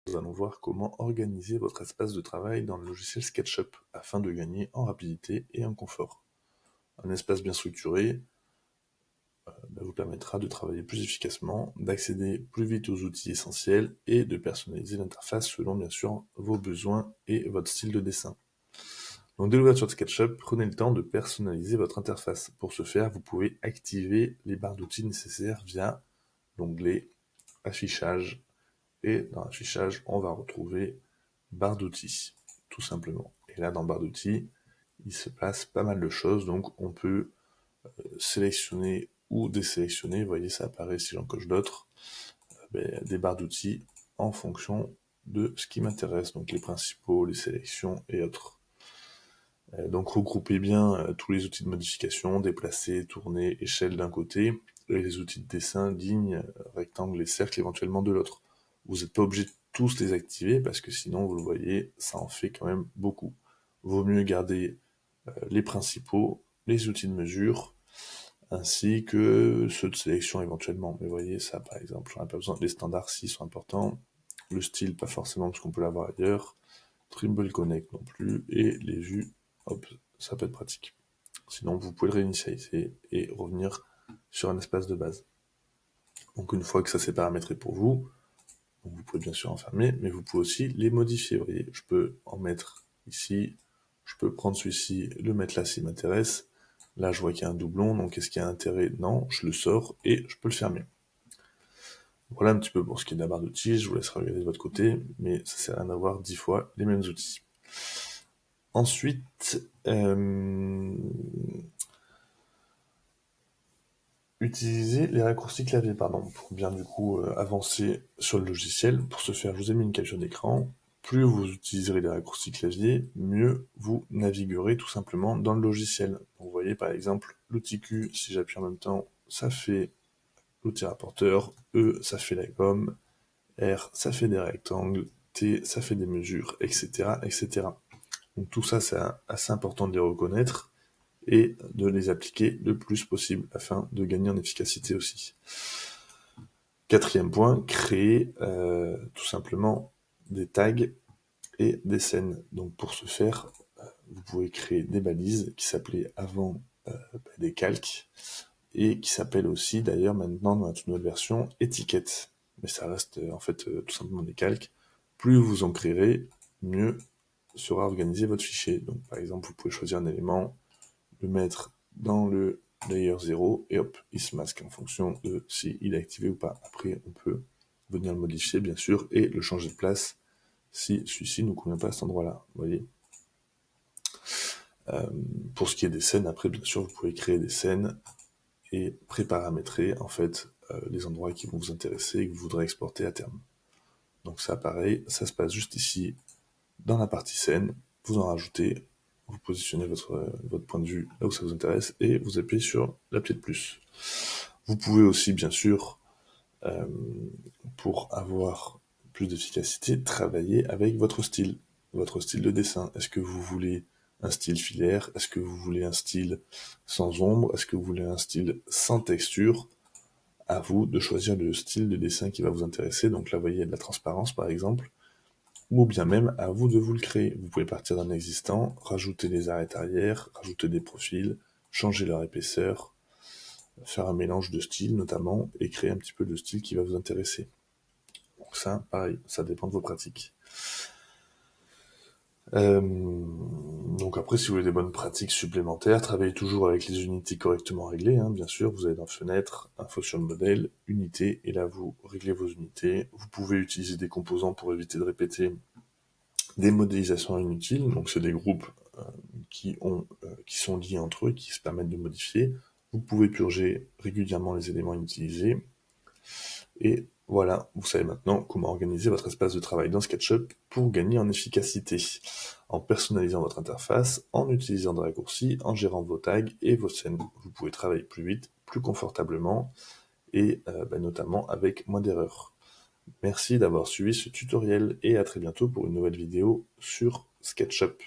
Nous allons voir comment organiser votre espace de travail dans le logiciel SketchUp afin de gagner en rapidité et en confort. Un espace bien structuré vous permettra de travailler plus efficacement, d'accéder plus vite aux outils essentiels et de personnaliser l'interface selon bien sûr vos besoins et votre style de dessin. Donc dès l'ouverture de SketchUp, prenez le temps de personnaliser votre interface. Pour ce faire, vous pouvez activer les barres d'outils nécessaires via l'onglet Affichage. Et dans l'affichage, on va retrouver barre d'outils, tout simplement. Et là, dans barre d'outils, il se passe pas mal de choses, donc on peut sélectionner ou désélectionner, vous voyez, ça apparaît si j'en coche d'autres, des barres d'outils en fonction de ce qui m'intéresse, donc les principaux, les sélections et autres. Donc regroupez bien tous les outils de modification, déplacer, tourner, échelle d'un côté, et les outils de dessin, ligne, rectangle et cercle éventuellement de l'autre. Vous n'êtes pas obligé de tous les activer, parce que sinon, vous le voyez, ça en fait quand même beaucoup. Vaut mieux garder les principaux, les outils de mesure, ainsi que ceux de sélection éventuellement. Mais vous voyez, ça par exemple, on n'a pas besoin, les standards si sont importants, le style pas forcément parce qu'on peut l'avoir ailleurs, Trimble Connect non plus, et les vues, hop, ça peut être pratique. Sinon, vous pouvez le réinitialiser et revenir sur un espace de base. Donc une fois que ça s'est paramétré pour vous, vous pouvez bien sûr enfermer, mais vous pouvez aussi les modifier. Vous voyez, je peux en mettre ici, je peux prendre celui-ci, le mettre là s'il m'intéresse. Là, je vois qu'il y a un doublon, donc est-ce qu'il y a intérêt? Non, je le sors et je peux le fermer. Voilà un petit peu pour ce qui est de la barre d'outils, je vous laisse regarder de votre côté, mais ça sert à rien d'avoir 10 fois les mêmes outils. Ensuite, utilisez les raccourcis clavier, pour bien du coup avancer sur le logiciel. Pour ce faire, je vous ai mis une capture d'écran. Plus vous utiliserez les raccourcis clavier, mieux vous naviguerez tout simplement dans le logiciel. Donc, vous voyez par exemple l'outil Q, si j'appuie en même temps, ça fait l'outil rapporteur, E, ça fait la gomme, R, ça fait des rectangles, T, ça fait des mesures, etc., etc. Donc tout ça, c'est assez important de les reconnaître et de les appliquer le plus possible afin de gagner en efficacité aussi. Quatrième point, créer tout simplement des tags et des scènes. Donc pour ce faire, vous pouvez créer des balises qui s'appelaient avant des calques et qui s'appellent aussi d'ailleurs maintenant dans la toute nouvelle version étiquettes. Mais ça reste en fait tout simplement des calques. Plus vous en créerez, mieux sera organisé votre fichier. Donc par exemple, vous pouvez choisir un élément, le mettre dans le layer 0, et hop, il se masque en fonction de s'il est activé ou pas. Après, on peut venir le modifier, bien sûr, et le changer de place si celui-ci ne nous convient pas à cet endroit-là, vous voyez. Pour ce qui est des scènes, après, bien sûr, vous pouvez créer des scènes et préparamétrer, en fait, les endroits qui vont vous intéresser et que vous voudrez exporter à terme. Donc ça, pareil, ça se passe juste ici, dans la partie scène, vous en rajoutez, vous positionnez votre point de vue là où ça vous intéresse, et vous appuyez sur l'appli de plus. Vous pouvez aussi, bien sûr, pour avoir plus d'efficacité, travailler avec votre style de dessin. Est-ce que vous voulez un style filaire? Est-ce que vous voulez un style sans ombre? Est-ce que vous voulez un style sans texture? À vous de choisir le style de dessin qui va vous intéresser. Donc là, vous voyez, il y a de la transparence, par exemple. Ou bien même à vous de vous le créer. Vous pouvez partir d'un existant, rajouter des arêtes arrière, rajouter des profils, changer leur épaisseur, faire un mélange de styles notamment, et créer un petit peu le style qui va vous intéresser. Donc ça, pareil, ça dépend de vos pratiques. Donc après, si vous voulez des bonnes pratiques supplémentaires, travaillez toujours avec les unités correctement réglées, bien sûr. Vous allez dans Fenêtre, Info sur le modèle, Unités, et là vous réglez vos unités. Vous pouvez utiliser des composants pour éviter de répéter des modélisations inutiles, donc c'est des groupes qui sont liés entre eux, qui se permettent de modifier. Vous pouvez purger régulièrement les éléments inutilisés, et voilà, vous savez maintenant comment organiser votre espace de travail dans SketchUp pour gagner en efficacité, en personnalisant votre interface, en utilisant des raccourcis, en gérant vos tags et vos scènes. Vous pouvez travailler plus vite, plus confortablement, et notamment avec moins d'erreurs. Merci d'avoir suivi ce tutoriel et à très bientôt pour une nouvelle vidéo sur SketchUp.